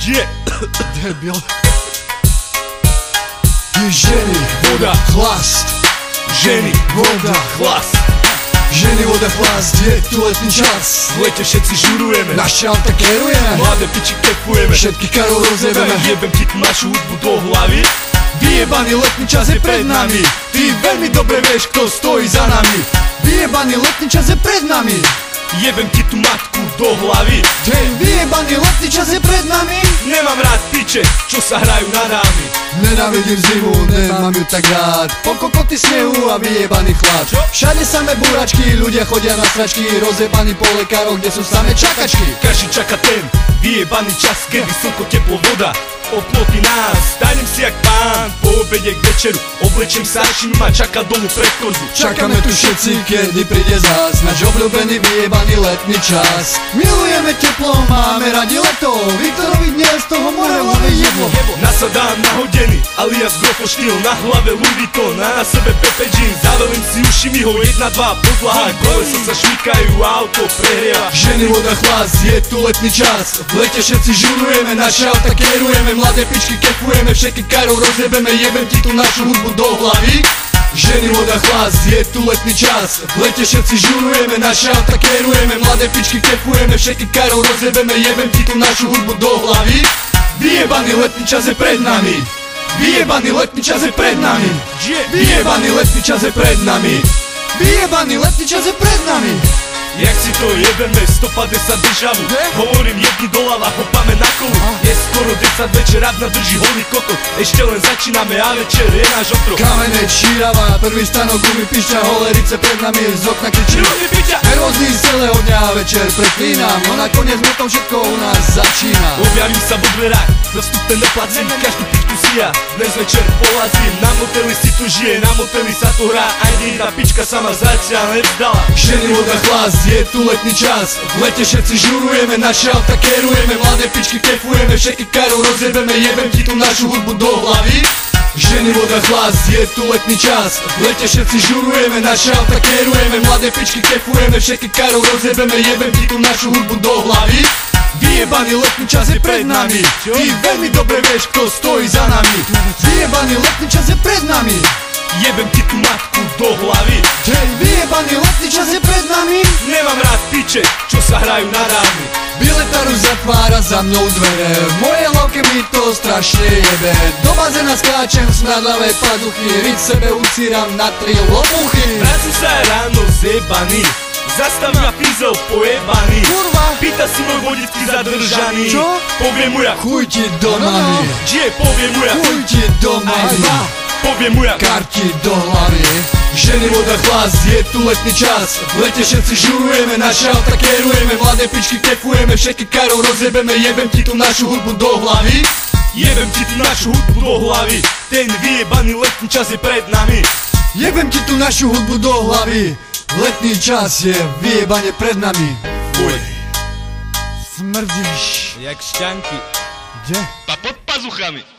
Debil. Je ženy, voda, chlast. Ženy, voda, chlast. Ženy, voda, chlast, je tu letný čas. V lete všetci žurujeme, naše auta kerujeme, mladé piči kefujeme, všetky karov rozjebeme. Jebem ti tu našu hudbu do hlavy. Vyjebaný letný čas je pred nami. Ty veľmi dobre vieš, kto stojí za nami. Vyjebaný letný čas je pred nami. Jebem ti tu matku do hlavy. Ten vyjebaný letný čas je pred nami. Nemám rád piče, čo sa hrajú na námi. Nenávidím zimu, nemám ju tak rád. Po kokoty snehu a vyjebaný chlad. Všade samé búračky, ľudia chodia na sračky. Rozjebaní po lekároch, kde sú samé čakačky. Každý čaká ten vyjebaný čas, kedy slnko, teplo, voda obklopí nás. Stanem si jak pán, po obede k večeru oblečem sa, čím ma čaká dolu pred kozu. Čakáme tu všetci, kedy príde zás náš obľúbený vyjebaný letný čas. Milujeme teplo, máme radi leto. Viktorovi dnes z toho more hlave jedlo. Nasadám nahodený, alias grofo štýl. Na hlave Louis Vuitton, a na sebe Pepe Jeans. Zavelím si uši mi ho 1, 2, podlaha. Kolesa sa šmikajú, auto prehrieva. Ženy, voda, chlast, je tu letný čas. V lete všetci žurujeme, naše auta kerujeme, mladé pičky kefujeme, všetky karov rozjebeme. Jebem ti tu našu hudbu do hlavy. Ženy, voda, chlast, je tu letný čas. V lete všetci žurujeme, naše auta kerujeme, mladé pičky kefujeme, všetky karov rozjebeme. Jebem ti tu našu hudbu do hlavy. Vyjebaný letný čas je pred nami. Vyjebaný letný čas je pred nami. Vyjebaný letný čas je pred nami. Vyjebaný letný čas je pred nami. Jak si to jebeme, 150 državu. Hovorím jedni do lava, hopáme na kolu. Je skoro 10 večer, Abna drží holý kokot. Ešte len začíname a večer je náš otrok. Kamene čírava, prvý stanok gumy pišťa, holerice pred nami z okna kričí. Nervózny z celého dňa a večer preklínam, no nakoniec mi to všetko u nás začína. Objavím sa vo dverách, dostupne neplacím, každú pičku si ja dnes večer polazím. Na moteli si tu žije, na moteli sa tu hrá, ani jedna pička sa ma zatiaľ nevzdala. Ženy, voda, chlast, je tu letný čas. V lete všetci žurujeme, naše auta kerujeme, mladé pičky kefujeme, všetky karov rozjebeme. Jebem ti tu našu hudbu do hlavy. Ženy, voda, chlast, je tu letný čas. V lete všetci žurujeme, naše auta kerujeme, mladé pičky kefujeme, všetky karov rozjebeme. Jebem ti tu našu hudbu do hlavy. Vyjebaný letný čas je pred nami. Ty veľmi dobre vieš, kto stojí za nami. Vyjebaný letný čas je pred nami. Jebem ti tu matku do hlavy. Ten vyjebaný letný čas je pred nami. Nemám rád piče, čo sa hrajú na námi. Biletaru zatvára za mnou dvere, v mojej hlavke mi to strašne jebe. Do bazéna skáčem, smradlavé pazuchy, riť sebe ucíram na 3 lopuchy. Práci sa ráno zjebaný, zastav ma fizel pojebaný. Kurva, pýta si môj vodický zadržaný. Čo? Poviem mu ja, chuj ti do mami. Poviem mu ja, chuj ti do mami. Poviem mu ja, karti do hlavy. Ženy, voda, chlast, je tu letný čas. V lete všetci žurujeme, naše auta kerujeme, mladé pičky kefujeme, všetky karov rozjebeme. Jebem ti tu našu hudbu do hlavy. Jebem ti tu našu hudbu do hlavy. Ten vyjebaný letný čas je pred nami. Jebem ti tu našu hudbu do hlavy. Letný čas je vyjebane pred nami. Fuj. Smrdíš. Jak šťanky. Kde? A pod pazuchami.